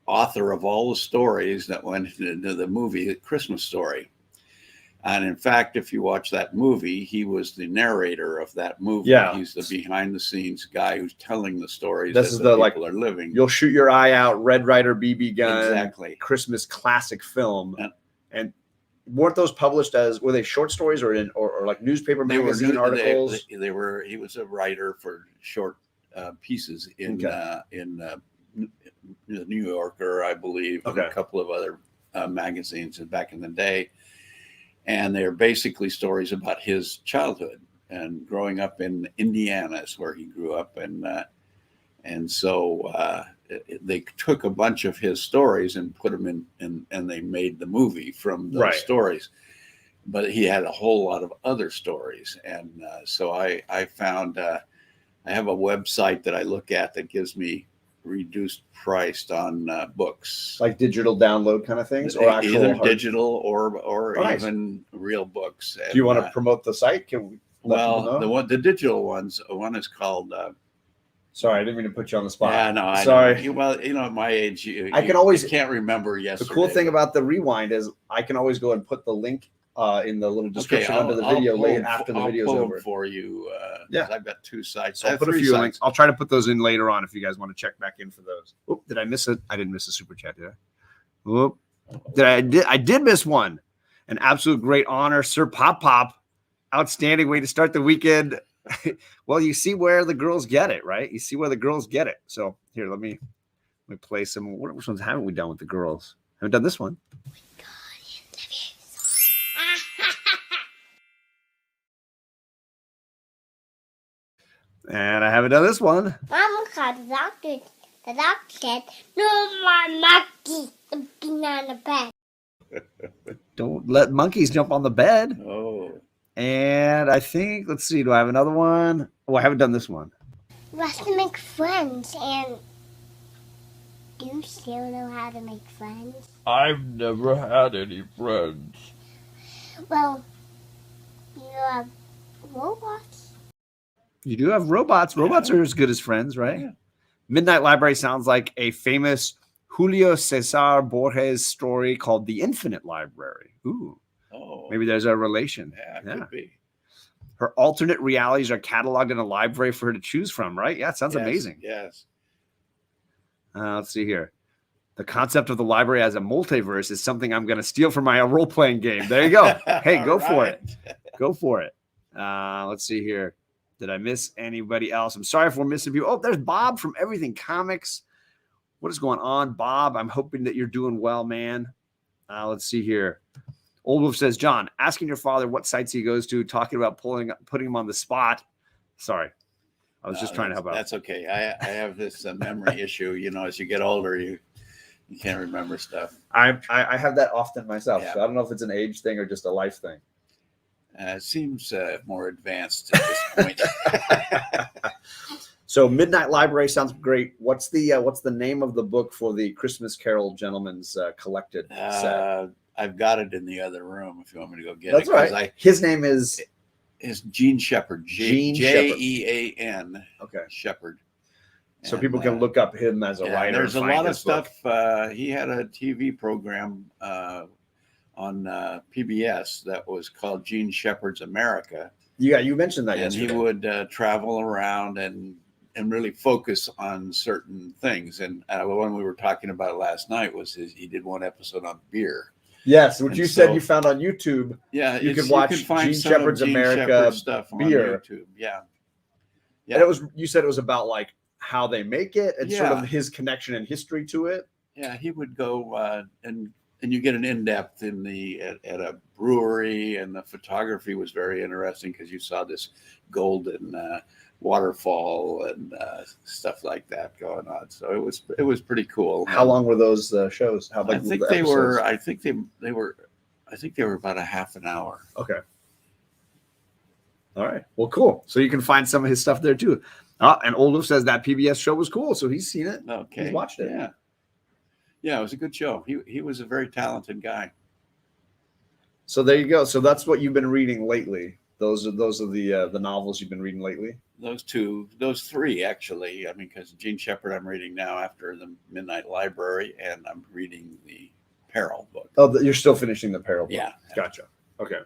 Speaker 2: author of all the stories that went into the movie Christmas Story. And in fact, if you watch that movie, he was the narrator of that movie.
Speaker 1: Yeah.
Speaker 2: He's the behind the scenes guy who's telling the stories
Speaker 1: This
Speaker 2: that
Speaker 1: is
Speaker 2: the
Speaker 1: the
Speaker 2: people are living.
Speaker 1: You'll shoot your eye out, Red Ryder BB gun,
Speaker 2: Exactly.
Speaker 1: Christmas classic film.
Speaker 2: Yeah.
Speaker 1: And weren't those published were they short stories or like newspaper magazine articles?
Speaker 2: They were. He was a writer for short pieces in New Yorker, I believe, and a couple of other magazines back in the day. And they're basically stories about his childhood and growing up in Indiana is where he grew up. And so they took a bunch of his stories and put them in and they made the movie from those stories. But he had a whole lot of other stories. And so I found, I have a website that I look at that gives me reduced priced on books,
Speaker 1: like digital download kind of things, or actual
Speaker 2: either digital or even real books.
Speaker 1: Do you want to promote the site? Can we?
Speaker 2: Well, the digital one is called
Speaker 1: Sorry, I didn't mean to put you on the spot.
Speaker 2: Yeah, no, I
Speaker 1: Sorry.
Speaker 2: know. Well, at my age,
Speaker 1: I can always-
Speaker 2: you can't remember yesterday.
Speaker 1: The cool thing about the rewind is I can always go and put the link in the little description under the video late after the video's over.
Speaker 2: For you,
Speaker 1: Yeah.
Speaker 2: I've got 2 sites.
Speaker 1: So
Speaker 2: I
Speaker 1: I'll
Speaker 2: have
Speaker 1: put a
Speaker 2: 3
Speaker 1: few
Speaker 2: sites.
Speaker 1: links. I'll try to put those in later on if you guys want to check back in for those. Oh, did I miss it? I didn't miss a super chat, did I? Oh, I did miss one. An absolute great honor, Sir Pop Pop. Outstanding way to start the weekend. Well, you see where the girls get it, right? You see where the girls get it. So here, let me play some. Which ones haven't we done with the girls? Haven't done this one. And I haven't done this one.
Speaker 3: Mom called the doctor. The doctor said, no more monkeys jumping on the bed.
Speaker 1: Don't let monkeys jump on the bed.
Speaker 2: Oh,
Speaker 1: And I think, let's see, do I have another one? Oh, I haven't done this one.
Speaker 3: We have to make friends, and do you still know how to make friends?
Speaker 4: I've never had any friends.
Speaker 3: Well, you have robots.
Speaker 1: You do have robots. Robots are as good as friends, right?
Speaker 2: Yeah.
Speaker 1: Midnight Library sounds like a famous Julio Cesar Borges story called The Infinite Library. Ooh,
Speaker 2: oh,
Speaker 1: maybe there's a relation.
Speaker 2: yeah, could be.
Speaker 1: Her alternate realities are cataloged in a library for her to choose from, right? Yeah, it sounds
Speaker 2: Yes,
Speaker 1: amazing.
Speaker 2: Yes.
Speaker 1: Let's see here. The concept of the library as a multiverse is something I'm going to steal from my role-playing game. There you go. Hey, go for it. Go for it. Let's see here. Did I miss anybody else? I'm sorry if we're missing you. Oh, there's Bob from Everything Comics. What is going on, Bob? I'm hoping that you're doing well, man. Let's see here. Old Wolf says, John, asking your father what sites he goes to, talking about putting him on the spot. Sorry. I was just trying to help out.
Speaker 2: That's okay. I have this memory issue. As you get older, you can't remember stuff.
Speaker 1: I have that often myself.
Speaker 2: Yeah.
Speaker 1: So I don't know if it's an age thing or just a life thing.
Speaker 2: It seems more advanced at this point.
Speaker 1: So Midnight Library sounds great. What's the name of the book for the Christmas Carol Gentleman's collected set?
Speaker 2: I've got it in the other room if you want me to go get
Speaker 1: That's
Speaker 2: it.
Speaker 1: right. His name is
Speaker 2: Gene Shepherd.
Speaker 1: Gene Shepherd.
Speaker 2: Jean
Speaker 1: Okay.
Speaker 2: Shepherd.
Speaker 1: So
Speaker 2: And,
Speaker 1: people can look up him as a writer.
Speaker 2: There's a
Speaker 1: and find
Speaker 2: lot of
Speaker 1: his book.
Speaker 2: stuff. He had a TV program on PBS that was called Gene Shepherd's America.
Speaker 1: Yeah, you mentioned that
Speaker 2: And
Speaker 1: yesterday.
Speaker 2: he would travel around and really focus on certain things. And the one we were talking about last night was he did one episode on beer.
Speaker 1: Yes, which
Speaker 2: And
Speaker 1: you said
Speaker 2: so-
Speaker 1: you found on YouTube.
Speaker 2: Yeah,
Speaker 1: You could watch
Speaker 2: find
Speaker 1: Gene
Speaker 2: some of
Speaker 1: Shepherd's
Speaker 2: Gene
Speaker 1: America
Speaker 2: Shepherd stuff
Speaker 1: beer.
Speaker 2: on YouTube. Yeah.
Speaker 1: And you said it was about like how they make it and sort
Speaker 2: Yeah.
Speaker 1: of his connection and history to it.
Speaker 2: Yeah, he would go and you get an in-depth at a brewery, and the photography was very interesting because you saw this golden waterfall and stuff like that going on. So it was pretty cool.
Speaker 1: How long were those shows? How
Speaker 2: I
Speaker 1: like
Speaker 2: think
Speaker 1: the
Speaker 2: they were.
Speaker 1: episodes?
Speaker 2: I think they were about a half an hour.
Speaker 1: Okay. All right. Well, cool. So you can find some of his stuff there too. And Olaf says that PBS show was cool, so he's seen it.
Speaker 2: Okay,
Speaker 1: He's watched it.
Speaker 2: Yeah, it was a good show. He was a very talented guy.
Speaker 1: So there you go. So that's what you've been reading lately. Those are the novels you've been reading lately.
Speaker 2: Those 3 actually. I mean, because Gene Shepherd I'm reading now after the Midnight Library, and I'm reading the Peril book.
Speaker 1: Oh, you're still finishing the Peril book.
Speaker 2: Yeah.
Speaker 1: Gotcha. Okay.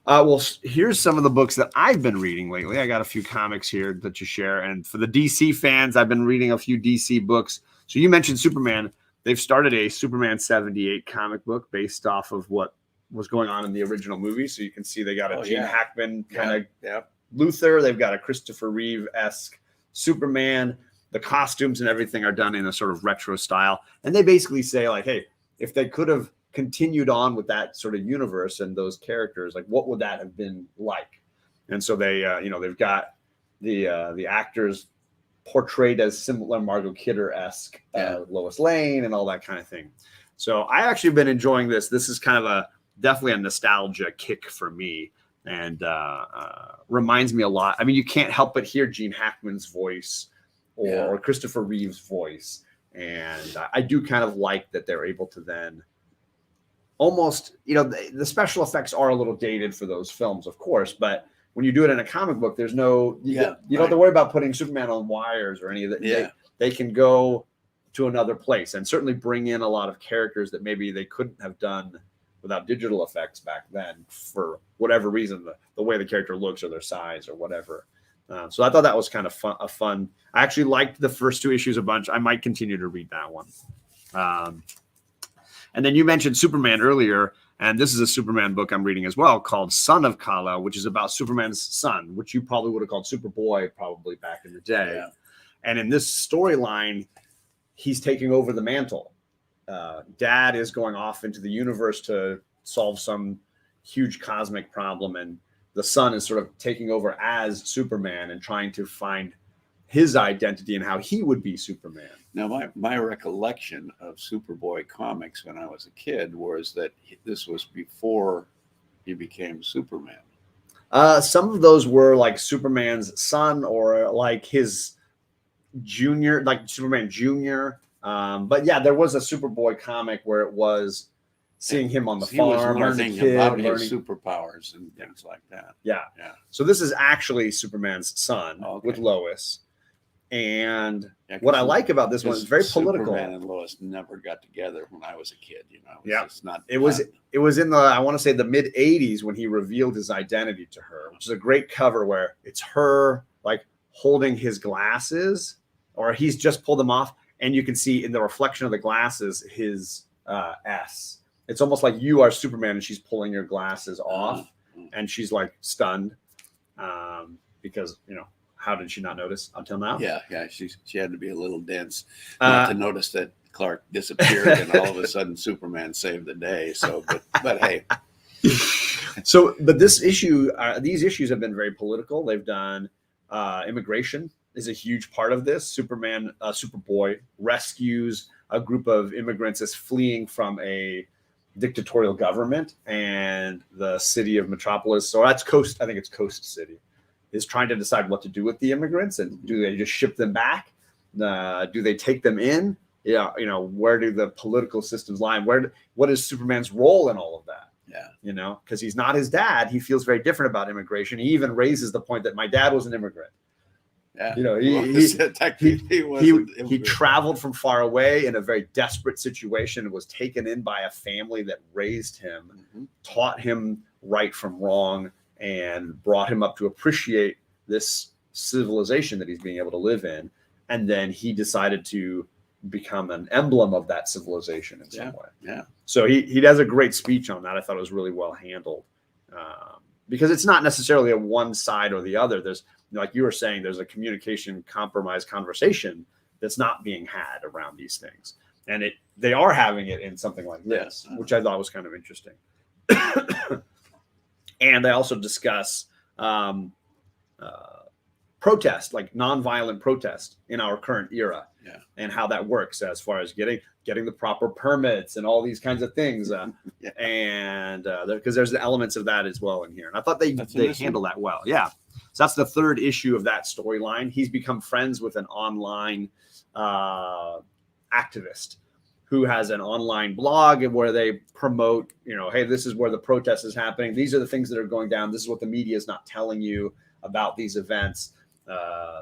Speaker 1: Well, here's some of the books that I've been reading lately. I got a few comics here that you share. And for the DC fans, I've been reading a few DC books. So you mentioned Superman. They've started a Superman 78 comic book based off of what was going on in the original movie. So you can see they got a Gene Hackman kind of Luthor. They've got a Christopher Reeve-esque Superman. The costumes and everything are done in a sort of retro style. And they basically say like, hey, if they could have continued on with that sort of universe and those characters, like what would that have been like? And so they, they've got the actors portrayed as similar Margot Kidder-esque Lois Lane and all that kind of thing. So I actually been enjoying this. This is kind of definitely a nostalgia kick for me, and reminds me a lot. I mean, you can't help but hear Gene Hackman's voice or Christopher Reeve's voice. And I do kind of like that they're able to then almost, the special effects are a little dated for those films, of course, but when you do it in a comic book, there's no you don't have to worry about putting Superman on wires or any of that.
Speaker 2: Yeah.
Speaker 1: They can go to another place and certainly bring in a lot of characters that maybe they couldn't have done without digital effects back then for whatever reason, the way the character looks or their size or whatever. So I thought that was kind of fun. I actually liked the first 2 issues a bunch. I might continue to read that one. And then you mentioned Superman earlier, and this is a Superman book I'm reading as well called Son of Kal-El, which is about Superman's son, which you probably would have called Superboy probably back in the day.
Speaker 2: Yeah.
Speaker 1: And in this storyline, he's taking over the mantle. Dad is going off into the universe to solve some huge cosmic problem, and the son is sort of taking over as Superman and trying to find his identity and how he would be Superman.
Speaker 2: Now, my recollection of Superboy comics when I was a kid was that this was before he became Superman.
Speaker 1: Some of those were like Superman's son or like his junior, like Superman Junior. But yeah, there was a Superboy comic where it was seeing him on the farm,
Speaker 2: he was learning about his superpowers and things like that.
Speaker 1: Yeah.
Speaker 2: Yeah.
Speaker 1: So this is actually Superman's son with Lois. And what I like about this one is very political.
Speaker 2: Superman and Lois never got together when I was a kid.
Speaker 1: It was in the, I want to say the mid 80s when he revealed his identity to her, which is a great cover where it's her like holding his glasses, or he's just pulled them off, and you can see in the reflection of the glasses his S. It's almost like you are Superman and she's pulling your glasses off, and she's like stunned because, how did she not notice until now?
Speaker 2: Yeah. She had to be a little dense not to notice that Clark disappeared and all of a sudden Superman saved the day. So, but hey.
Speaker 1: But this issue, these issues have been very political. They've done immigration is a huge part of this. Superboy rescues a group of immigrants that's fleeing from a dictatorial government, and the city of Metropolis, so that's Coast, I think it's Coast City, is trying to decide what to do with the immigrants. And do they just ship them back? Do they take them in? Where do the political systems lie? What is Superman's role in all of that?
Speaker 2: Yeah.
Speaker 1: Because he's not his dad. He feels very different about immigration. He even raises the point that my dad was an immigrant.
Speaker 2: Yeah.
Speaker 1: He traveled from far away in a very desperate situation and was taken in by a family that raised him, taught him right from wrong, and brought him up to appreciate this civilization that he's being able to live in. And then he decided to become an emblem of that civilization in some way.
Speaker 2: Yeah.
Speaker 1: So he does a great speech on that. I thought it was really well handled, because it's not necessarily a one side or the other. There's, like you were saying, there's a communication compromise conversation that's not being had around these things. And they are having it in something like this, which I thought was kind of interesting. And they also discuss protest, like nonviolent protest in our current era, and how that works as far as getting the proper permits and all these kinds of things. And because there's the elements of that as well in here. And I thought they handle that well. Yeah. So that's the third issue of that storyline. He's become friends with an online activist who has an online blog where they promote, hey, this is where the protest is happening. These are the things that are going down. This is what the media is not telling you about these events.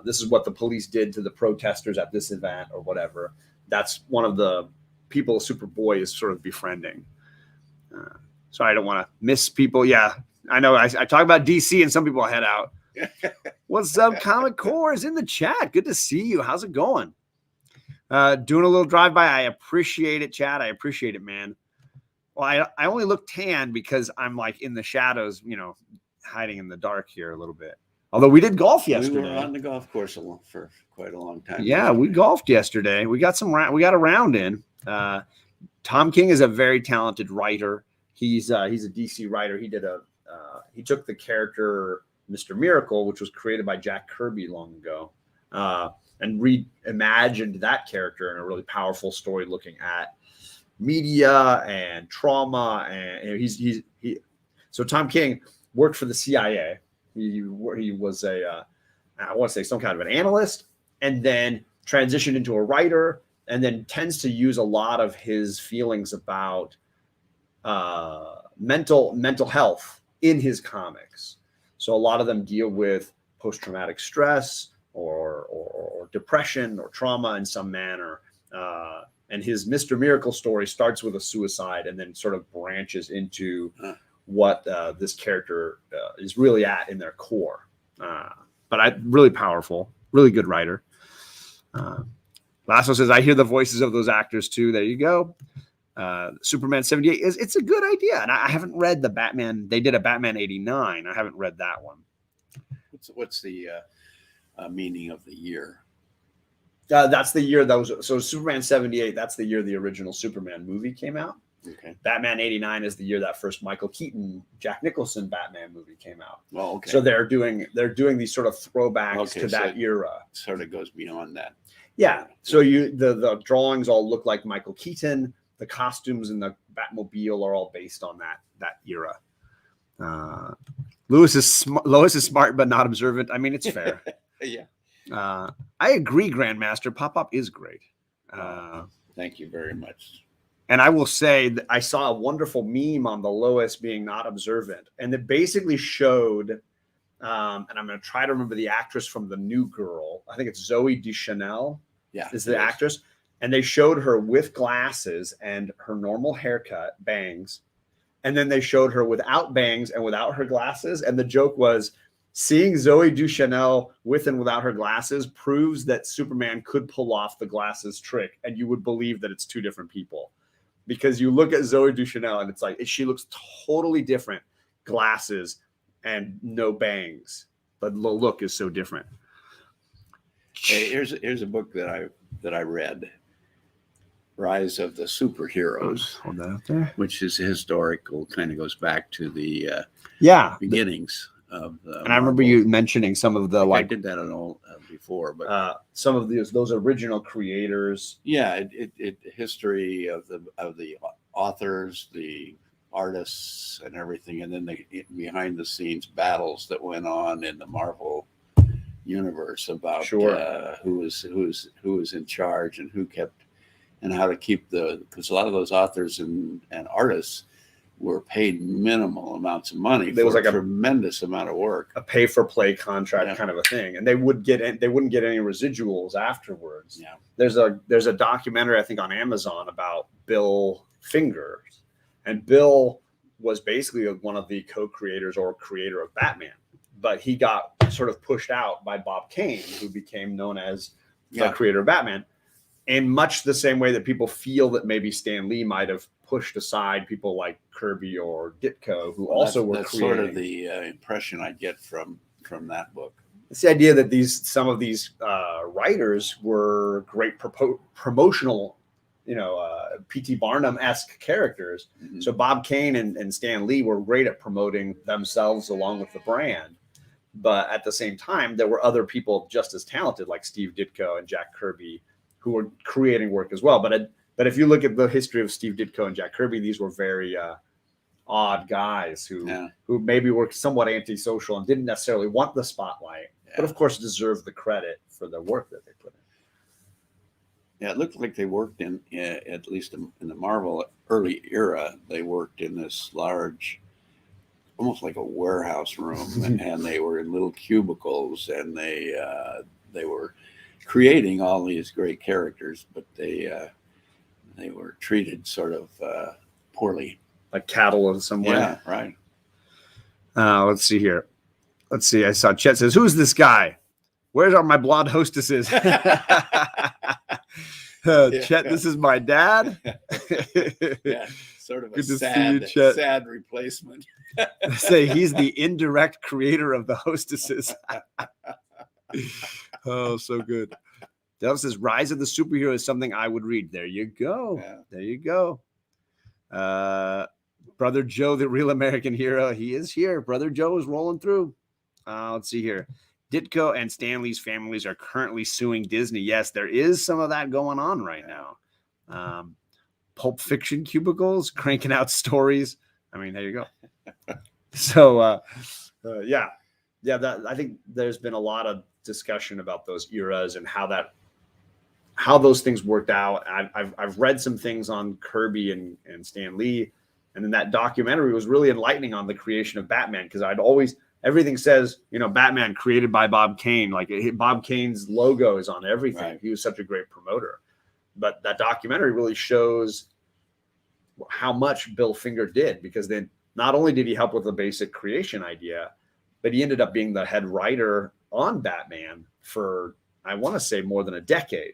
Speaker 1: This is what the police did to the protesters at this event or whatever. That's one of the people Superboy is sort of befriending. So I don't want to miss people. Yeah, I know. I talk about DC and some people head out. What's up, Comic Core is in the chat. Good to see you. How's it going? Doing a little drive-by. I appreciate it, Chad. I appreciate it, man. Well, I only look tan because I'm like in the shadows, hiding in the dark here a little bit. Although we did golf yesterday.
Speaker 2: We were on the golf course for quite a long time.
Speaker 1: Yeah, we golfed yesterday. We got a round in. Tom King is a very talented writer. He's a DC writer. He took the character Mr. Miracle, which was created by Jack Kirby long ago, and reimagined that character in a really powerful story looking at media and trauma. And so Tom King worked for the CIA. He was I want to say some kind of an analyst, and then transitioned into a writer, and then tends to use a lot of his feelings about mental health in his comics. So a lot of them deal with post-traumatic stress or depression or trauma in some manner. And his Mr. Miracle story starts with a suicide and then sort of branches into what this character is really at in their core. But really powerful, really good writer. Lasso says, I hear the voices of those actors too. There you go. Superman 78 it's a good idea. And I haven't read the Batman. They did a Batman 89. I haven't read that one.
Speaker 2: What's the meaning of the year?
Speaker 1: That's the year that was, so Superman 78, that's the year the original Superman movie came out.
Speaker 2: Okay.
Speaker 1: Batman 89 is the year that first Michael Keaton, Jack Nicholson Batman movie came out.
Speaker 2: Well, okay.
Speaker 1: So they're doing these sort of throwbacks to that era.
Speaker 2: Sort of goes beyond that.
Speaker 1: Yeah. So the drawings all look like Michael Keaton. The costumes and the Batmobile are all based on that era. Lois is smart but not observant. I mean, it's fair.
Speaker 2: Yeah.
Speaker 1: I agree, Grandmaster. Pop-Up is great.
Speaker 2: Thank you very much.
Speaker 1: And I will say that I saw a wonderful meme on the Lois being not observant. And it basically showed, and I'm going to try to remember the actress from The New Girl. I think it's Zoe Deschanel is the actress. And they showed her with glasses and her normal haircut, bangs. And then they showed her without bangs and without her glasses. And the joke was, seeing Zoe Deschanel with and without her glasses proves that Superman could pull off the glasses trick, and you would believe that it's two different people. Because you look at Zoe Deschanel and it's like she looks totally different, glasses and no bangs, but the look is so different.
Speaker 2: Hey, here's a book that I read, Rise of the Superheroes.
Speaker 1: Hold that up there.
Speaker 2: Which is historical, kind of goes back to the beginnings.
Speaker 1: And I remember you mentioning some of the
Speaker 2: I did that before, but
Speaker 1: some of those original creators.
Speaker 2: Yeah, it history of the authors, the artists, and everything, and then the behind the scenes battles that went on in the Marvel universe about who was in charge and who kept and how to keep because a lot of those authors and artists were paid minimal amounts of money. There was like a tremendous amount of work,
Speaker 1: a pay for play contract kind of a thing, and they wouldn't get any residuals afterwards.
Speaker 2: Yeah,
Speaker 1: there's a documentary I think on Amazon about Bill Fingers, and Bill was basically one of the co-creators or creator of Batman, but he got sort of pushed out by Bob Kane, who became known as the creator of Batman. In much the same way that people feel that maybe Stan Lee might have pushed aside people like Kirby or Ditko, who also were creating.
Speaker 2: Sort of the impression I get from that book.
Speaker 1: It's the idea that some of these writers were great promotional, P.T. Barnum-esque characters. Mm-hmm. So Bob Kane and Stan Lee were great at promoting themselves along with the brand. But at the same time, there were other people just as talented like Steve Ditko and Jack Kirby who were creating work as well. But if you look at the history of Steve Ditko and Jack Kirby, these were very odd guys who maybe were somewhat antisocial and didn't necessarily want the spotlight, but of course deserved the credit for the work that they put in.
Speaker 2: Yeah, it looked like they worked in, at least in the Marvel early era, they worked in this large, almost like a warehouse room, and they were in little cubicles, and they were creating all these great characters, but they were treated sort of poorly,
Speaker 1: like cattle in some way.
Speaker 2: Yeah, right.
Speaker 1: Let's see here. Let's see. I saw Chet says, "Who's this guy? Where are my blonde hostesses?" Chet, this is my dad.
Speaker 2: Yeah, sort of
Speaker 1: good
Speaker 2: a
Speaker 1: to see you, Chet.
Speaker 2: Sad replacement.
Speaker 1: Say he's the indirect creator of the hostesses. Oh, so good. Dell says, Rise of the Superhero is something I would read. There you go.
Speaker 2: Yeah.
Speaker 1: There you go. Brother Joe, the real American hero. He is here. Brother Joe is rolling through. Let's see here. Ditko and Stan Lee's families are currently suing Disney. Yes, there is some of that going on right now. Pulp Fiction cubicles, cranking out stories. I mean, there you go. So, I think there's been a lot of discussion about those eras and how those things worked out. I've read some things on Kirby and Stan Lee, and then that documentary was really enlightening on the creation of Batman, because I'd always everything says, Batman created by Bob Kane. Like Bob Kane's logo is on everything.
Speaker 2: Right.
Speaker 1: He was such a great promoter. But that documentary really shows how much Bill Finger did, because then not only did he help with the basic creation idea, but he ended up being the head writer on Batman for, I want to say, more than a decade,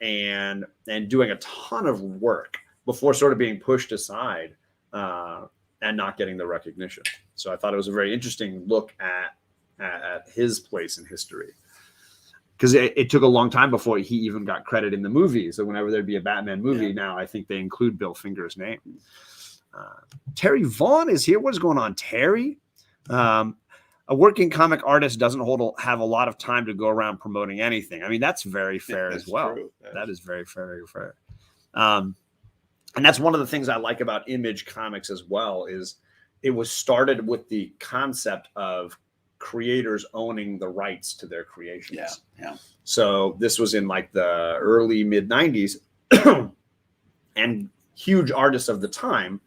Speaker 1: and doing a ton of work before sort of being pushed aside and not getting the recognition. So I thought it was a very interesting look at his place in history, because it took a long time before he even got credit in the movie. So whenever there'd be a Batman movie now, I think they include Bill Finger's name. Terry Vaughn is here. What's going on, Terry? A working comic artist doesn't have a lot of time to go around promoting anything. I mean, that's very fair as well.
Speaker 2: True.
Speaker 1: That is very, very fair. And that's one of the things I like about Image Comics as well, is it was started with the concept of creators owning the rights to their creations.
Speaker 2: Yeah.
Speaker 1: So this was in like the early mid 90s, and huge artists of the time,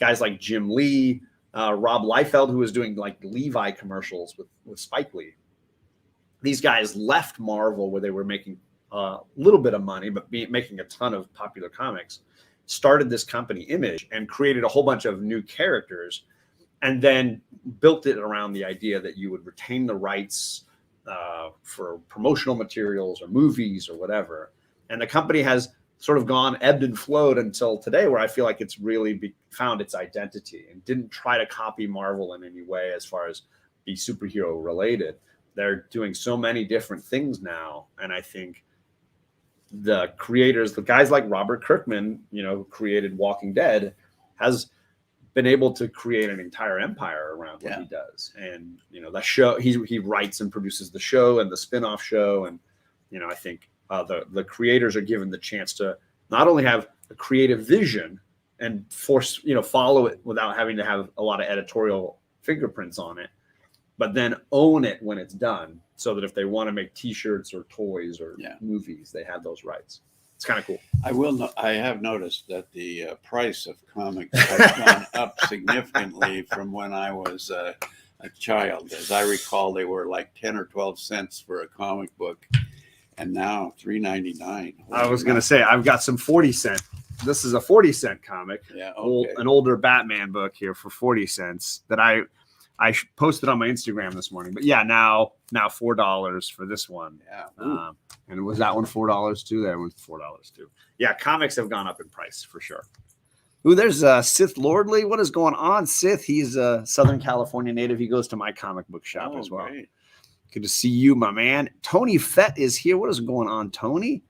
Speaker 1: guys like Jim Lee, Rob Liefeld, who was doing like Levi commercials with Spike Lee. These guys left Marvel, where they were making a little bit of money, but making a ton of popular comics, started this company Image and created a whole bunch of new characters, and then built it around the idea that you would retain the rights for promotional materials or movies or whatever. And the company has sort of ebbed and flowed until today, where I feel like it's really found its identity and didn't try to copy Marvel in any way as far as be superhero related. They're doing so many different things now. And I think the creators, the guys like Robert Kirkman, who created Walking Dead, has been able to create an entire empire around what he does. And, the show, he writes and produces the show and the spin-off show. And, I think the creators are given the chance to not only have a creative vision and follow it without having to have a lot of editorial fingerprints on it, but then own it when it's done, so that if they want to make T-shirts or toys or movies, they have those rights. It's kind of cool.
Speaker 2: I have noticed that the price of comics has gone up significantly from when I was a child. As I recall, they were like 10 or 12 cents for a comic book, and now $3.99.
Speaker 1: I was going to say, I've got some 40-cent. This is a 40-cent comic.
Speaker 2: Yeah, okay.
Speaker 1: An older Batman book here for 40 cents that I posted on my Instagram this morning. But yeah, now $4 for this one.
Speaker 2: Yeah.
Speaker 1: And was that one $4 too? That one's $4 too. Yeah, comics have gone up in price for sure. Ooh, there's Sith Lordley. What is going on, Sith? He's a Southern California native. He goes to my comic book shop as well.
Speaker 2: Great.
Speaker 1: Good to see you, my man. Tony Fett is here. What is going on, Tony?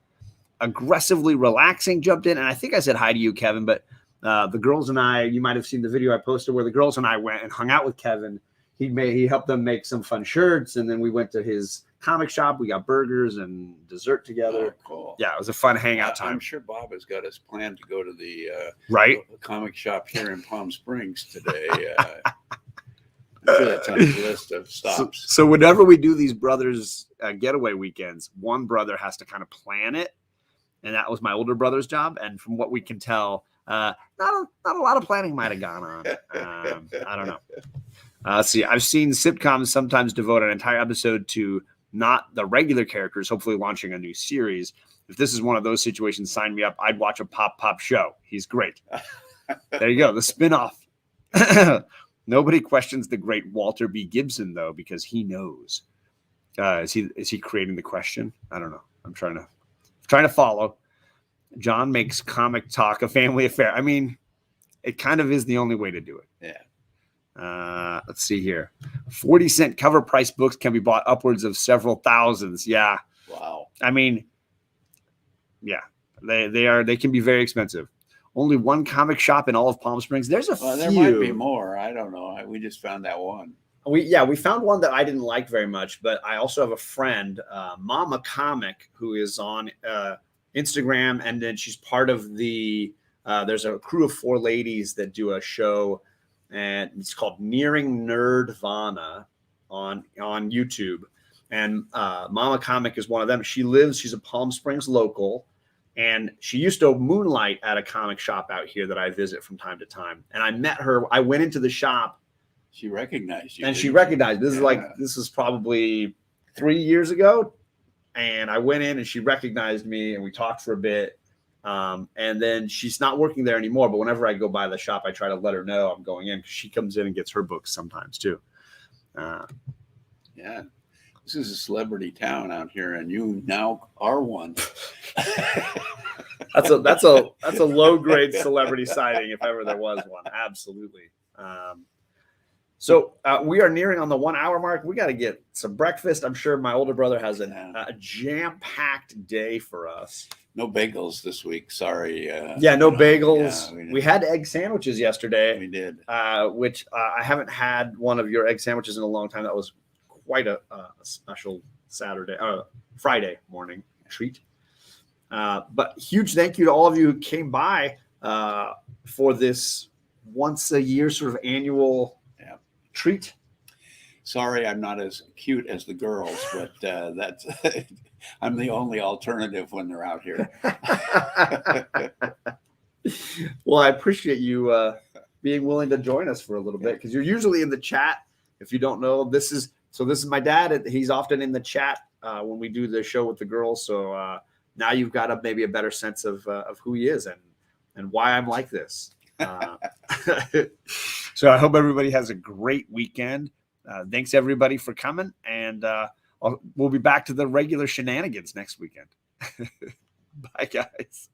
Speaker 1: Aggressively relaxing jumped in, and I think I said hi to you, Kevin, but the girls and I, you might have seen the video I posted where the girls and I went and hung out with Kevin. He helped them make some fun shirts, and then we went to his comic shop. We got burgers and dessert together.
Speaker 2: Oh, cool.
Speaker 1: Yeah, it was a fun hangout time.
Speaker 2: I'm sure Bob has got his plan to go to the comic shop here in Palm Springs today. I'm sure that's on his list of stops.
Speaker 1: So whenever we do these brothers getaway weekends, one brother has to kind of plan it, and that was my older brother's job. And from what we can tell, not a lot of planning might have gone on. I don't know. Let's see. I've seen sitcoms sometimes devote an entire episode to not the regular characters, hopefully launching a new series. If this is one of those situations, sign me up. I'd watch a Pop show. He's great. There you go. The spinoff. Nobody questions the great Walter B. Gibson, though, because he knows. Is he creating the question? I don't know. I'm trying to follow. John makes comic talk a family affair. I mean, it kind of is the only way to do it.
Speaker 2: Yeah.
Speaker 1: Let's see here. 40-cent cover price books can be bought upwards of several thousands. Yeah.
Speaker 2: Wow.
Speaker 1: I mean, yeah, they can be very expensive. Only one comic shop in all of Palm Springs. There's few.
Speaker 2: There might be more. I don't know. We just found that one.
Speaker 1: We found one that I didn't like very much, but I also have a friend, Mama Comic, who is on Instagram, and then she's part of the. There's a crew of 4 ladies that do a show, and it's called Nearing Nerdvana on YouTube. And Mama Comic is one of them. She's a Palm Springs local, and she used to moonlight at a comic shop out here that I visit from time to time. And I met her. I went into the shop
Speaker 2: She recognized you.
Speaker 1: And she
Speaker 2: didn't
Speaker 1: recognized this is like
Speaker 2: Yeah.
Speaker 1: this is probably 3 years ago, and I went in and she recognized me and we talked for a bit. And then she's not working there anymore. But whenever I go by the shop, I try to let her know I'm going in because she comes in and gets her books sometimes too.
Speaker 2: Yeah. This is a celebrity town out here, and you now are one.
Speaker 1: That's a low grade celebrity sighting if ever there was one. Absolutely. So we are nearing on the 1 hour mark. We got to get some breakfast. I'm sure my older brother has a jam-packed day for us.
Speaker 2: No bagels this week. Sorry.
Speaker 1: No bagels.
Speaker 2: Yeah,
Speaker 1: we had egg sandwiches yesterday.
Speaker 2: We did.
Speaker 1: Which I haven't had one of your egg sandwiches in a long time. That was quite a special Friday morning treat. But huge thank you to all of you who came by for this once a year sort of annual treat.
Speaker 2: Sorry, I'm not as cute as the girls, but that's I'm the only alternative when they're out here.
Speaker 1: Well, I appreciate you being willing to join us for a little bit because you're usually in the chat. If you don't know, this is my dad. He's often in the chat when we do the show with the girls. So now you've got maybe a better sense of who he is and why I'm like this. So I hope everybody has a great weekend. Thanks everybody for coming, and we'll be back to the regular shenanigans next weekend. Bye, guys.